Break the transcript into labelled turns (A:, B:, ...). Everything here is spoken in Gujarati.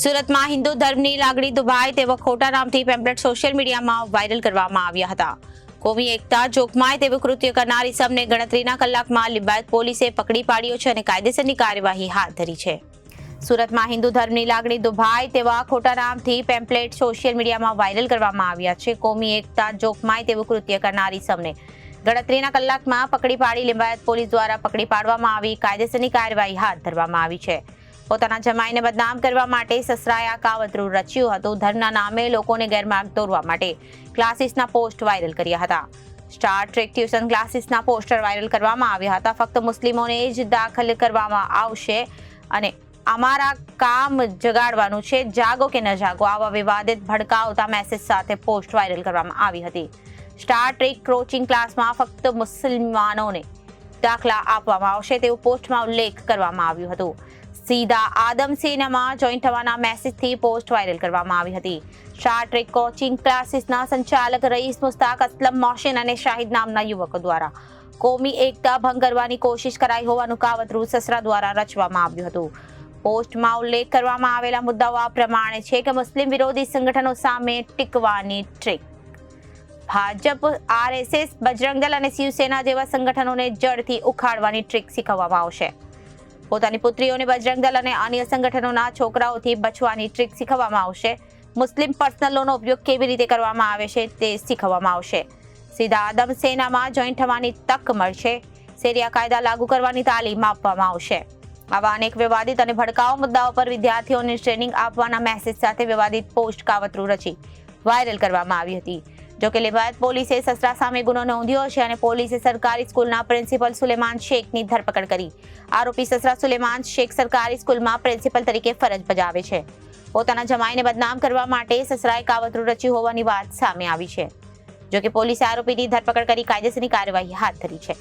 A: સુરતમાં હિન્દુ ધર્મની લાગણી દુભાય તેવા ખોટા નામથી પેમ્પલેટ સોશિયલ મીડિયામાં વાયરલ કરવામાં આવ્યા હતા. કોમી એકતા જોખમાય તેવું કૃત્ય કરનાર ઇસમને ગણતરીના કલાકમાં લિંબાયત પોલીસે પકડી પાડ્યો છે અને કાયદેસરની કાર્યવાહી હાથ ધરી છે. સુરતમાં હિન્દુ ધર્મની લાગણી દુભાય તેવા ખોટા નામથી પેમ્પલેટ સોશિયલ મીડિયામાં વાયરલ કરવામાં આવ્યા છે. કોમી એકતા જોખમાય તેવું કૃત્ય કરનાર ઇસમને ગણતરીના કલાકમાં પકડી પાડી લિંબાયત પોલીસ દ્વારા પકડી પાડવામાં આવી કાયદેસરની કાર્યવાહી હાથ ધરવામાં આવી છે. પોતાના જમાઈને બદનામ કરવા માટે સસરાએ આ કાવતરું રચ્યું હતું. ધર્મના નામે લોકોને ગેરમાર્ગ દોરવા માટે ક્લાસીસના પોસ્ટ વાયરલ કર્યા હતા. સ્ટાર ટ્રેક ટ્યુશન ક્લાસીસના પોસ્ટર વાયરલ કરવામાં આવ્યા હતા. ફક્ત મુસ્લિમોને જ દાખલ કરવામાં આવશે અને અમારા કામ જગાડવાનું છે, જાગો કે ન જાગો, આવા વિવાદિત ભડકાવતા મેસેજ સાથે પોસ્ટ વાયરલ કરવામાં આવી હતી. સ્ટાર ટ્રેક કોચિંગ ક્લાસમાં ફક્ત મુસલમાનોને દાખલા આપવામાં આવશે તેવું પોસ્ટમાં ઉલ્લેખ કરવામાં આવ્યું હતું. સીધા આદમ સેનામાં જોઈન થવાના મેસેજથી પોસ્ટ વાયરલ કરવામાં આવી હતી. સ્ટાર ટ્રેક કોચિંગ ક્લાસીસના સંચાલક રઈસ મુસ્તાક અસલમ મોહસિન અને શાહિદ નામના યુવકો દ્વારા કોમી એકતા ભંગ કરવાની કોશિશ કરાઈ હોવાનું કાવતરું સસરા દ્વારા રચવામાં આવ્યું હતું. પોસ્ટમાં ઉલ્લેખ કરવામાં આવેલા મુદ્દાઓ આ પ્રમાણે છે કે મુસ્લિમ વિરોધી સંગઠનો સામે ટીકવાની ટ્રીક, ભાજપ, આરએસએસ, બજરંગ દળ અને શિવસેના જેવા સંગઠનોને જડથી ઉખાડવાની ટ્રીક શીખવવામાં આવશે. પોતાની પુત્રીઓને બજરંગ દળ અને અન્ય સંગઠનોના છોકરાઓથી બચવાની ટ્રીક શીખવવામાં આવશે. મુસ્લિમ પર્સનલ લોનનો ઉપયોગ કેવી રીતે કરવામાં આવે છે તે શીખવવામાં આવશે. સીધા આદમ સેનામાં જોઈન થવાની તક મળશે. શેરિયા કાયદા લાગુ કરવાની તાલીમ આપવામાં આવશે. આવા અનેક વિવાદિત અને ભડકાઉ મુદ્દાઓ પર વિદ્યાર્થીઓને ટ્રેનિંગ આપવાના મેસેજ સાથે વિવાદિત પોસ્ટ કાવતરું રચી વાયરલ કરવામાં આવી હતી. જોકે લિંબાયત પોલીસે સસરા સામે ગુનો નોંધ્યો છે અને પોલીસે સરકારી સ્કૂલના પ્રિન્સિપલ સુલેમાન શેખની ધરપકડ કરી. આરોપી સસરા સુલેમાન શેખ સરકારી સ્કૂલમાં પ્રિન્સિપલ તરીકે ફરજ બજાવે છે. પોતાના જમાઈને બદનામ કરવા માટે સસરાએ કાવતરું રચ્યું હોવાની વાત સામે આવી છે. જોકે પોલીસે આરોપીની ધરપકડ કરી કાયદેસરની કાર્યવાહી હાથ ધરી છે.